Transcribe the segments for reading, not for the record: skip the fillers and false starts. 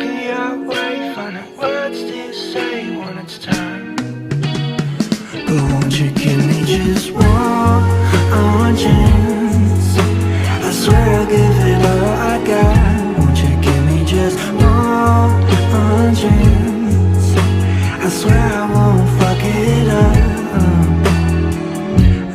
looking your way, finding words to say when it's time. But won't you give me just one chance? I swear I'll give it all I got. Won't you give me just one chance? I swear I won't fuck it up.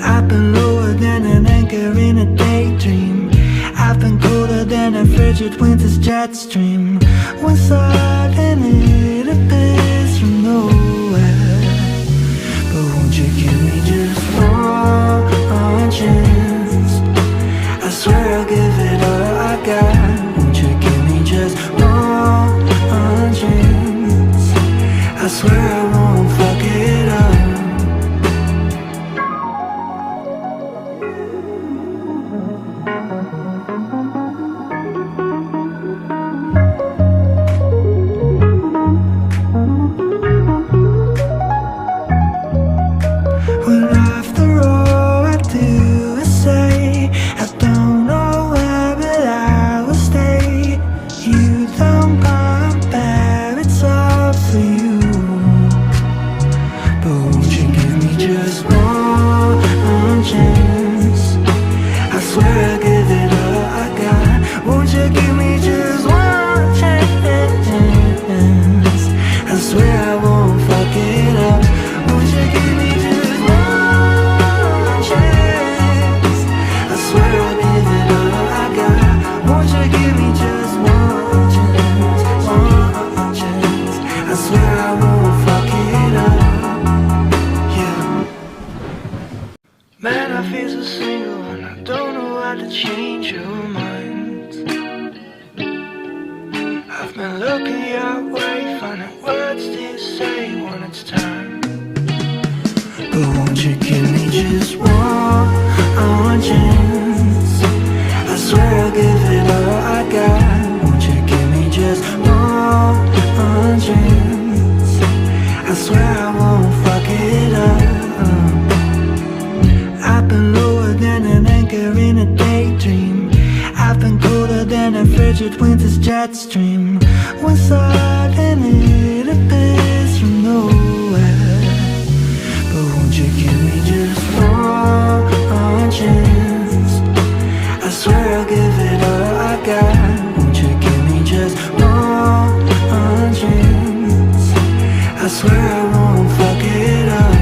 I've been lower than an anchor in a daydream. I've been colder than a frigid winter's jet stream. When suddenly it appears from nowhere. But won't you give me just one chance? I swear I'll give it all I got. Won't you give me just one chance? I swear I won't fuck it up. Winter's jet stream. When suddenly it appears from nowhere. But won't you give me just one chance? I swear I'll give it all I got. Won't you give me just one chance? I swear I won't fuck it up.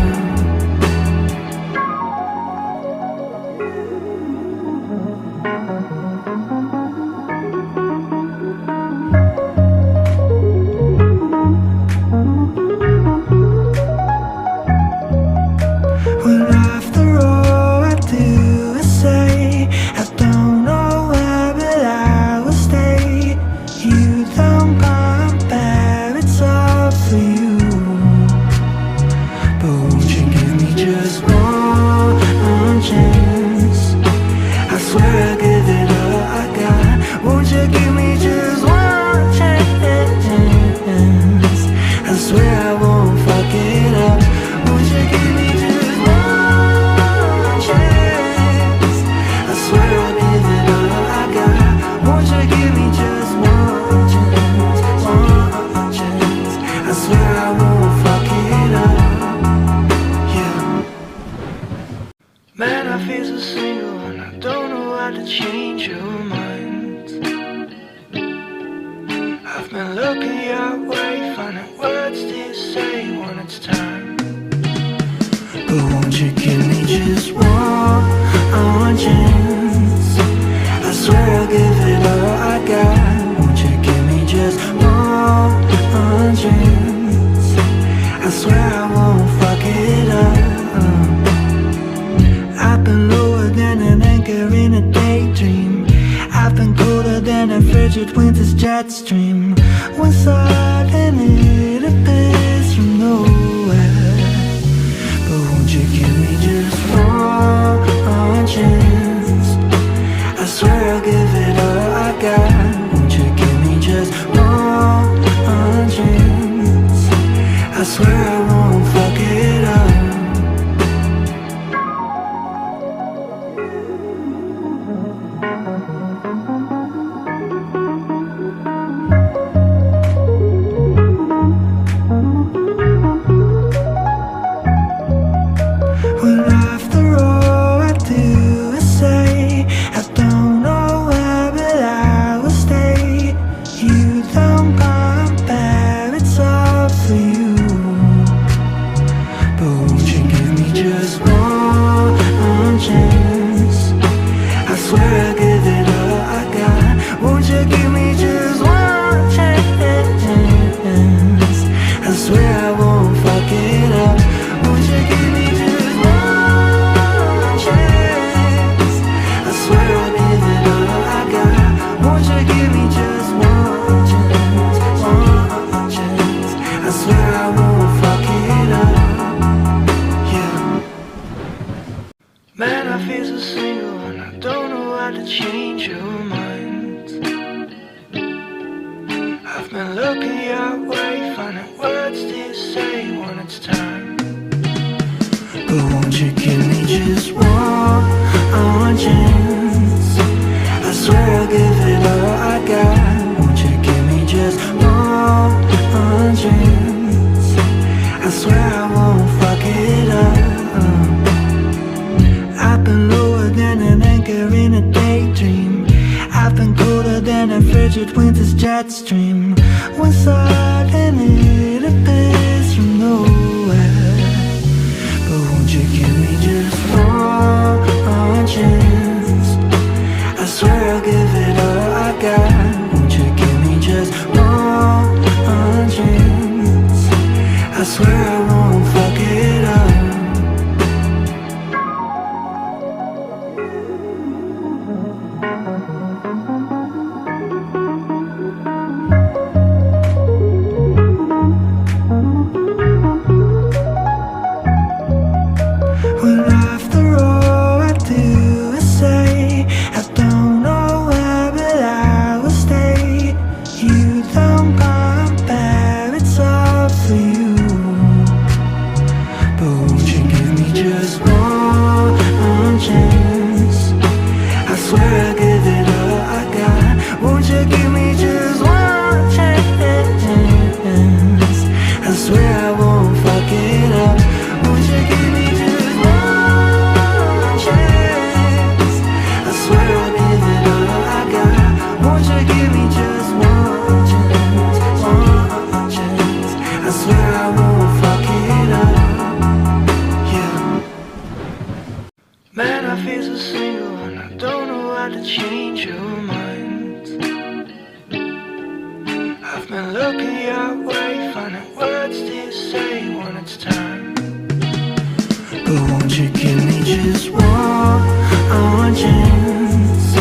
Winter's jet stream. When suddenly it appears from nowhere. But won't you give me just one chance? I swear I'll give it all I got. Won't you give me just one chance? I swear I won't fuck it up. Won't you give me just one chance? I swear I won't fuck it up. Won't you give me just one chance? I swear I'll give it all I got. Won't you give me just one chance? One chance. I swear I won't fuck it up. Yeah. Man, I feel so single and I don't know how to change your mind. I've been looking your way, finding words to say when it's time. But won't you give me just one chance? I swear I'll give it all I got. Won't you give me just one chance? I swear I won't fuck it up. I've been lower than an anchor in a daydream. I've been colder than a frigid winter's jet stream. When suddenly it appears from nowhere. But won't you give me just one chance? I swear I'll give it all I got. Won't you give me just one chance? I swear I won't fuck it up. When after all I do is say I don't know where, but I will stay. You don't compare, it's all for you. But won't you give me just one chance? I swear I'll give it all I got. Won't you give me just one chance? I swear I won't fuck it up. Won't you give me just one chance? I swear I'll give it all I got. Won't you give me just one chance? One chance. I swear I won't fuck it up. Yeah. Man, I feel so single and I don't know how to change your mind. I've been looking your way, finding words to say when it's time. But won't you give me just one chance?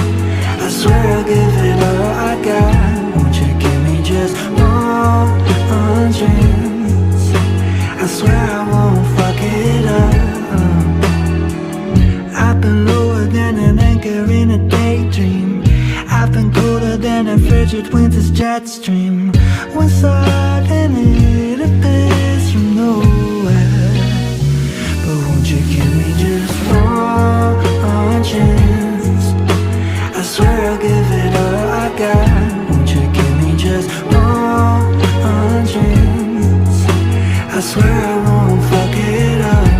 I swear I'll give it all I got. Won't you give me just one chance? I swear I won't fuck it up. I've been lower than an anchor in a daydream. I've been colder than a frigid winter's jet stream. When suddenly it appears from nowhere. But won't you give me just one chance? I swear I'll give it all I got. Won't you give me just one chance? I swear I won't fuck it up.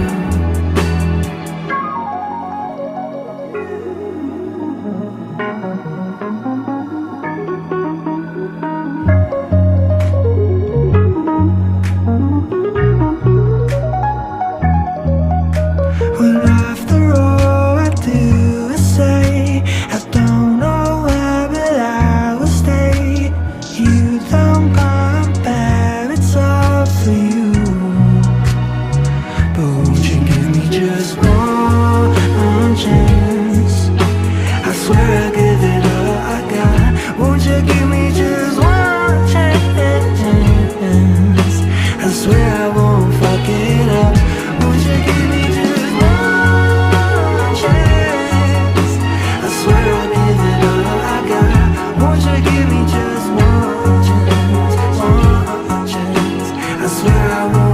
When after all I do is say I don't know where, but I will stay. You don't compare, it's all for you. But won't you give me just one chance? I swear I'll give it all I got. Won't you give me just one chance? I swear I won't fuck it up. Won't you give me just one chance? I swear I'll give it all I got. Won't you give me just one chance? One chance. I swear I won't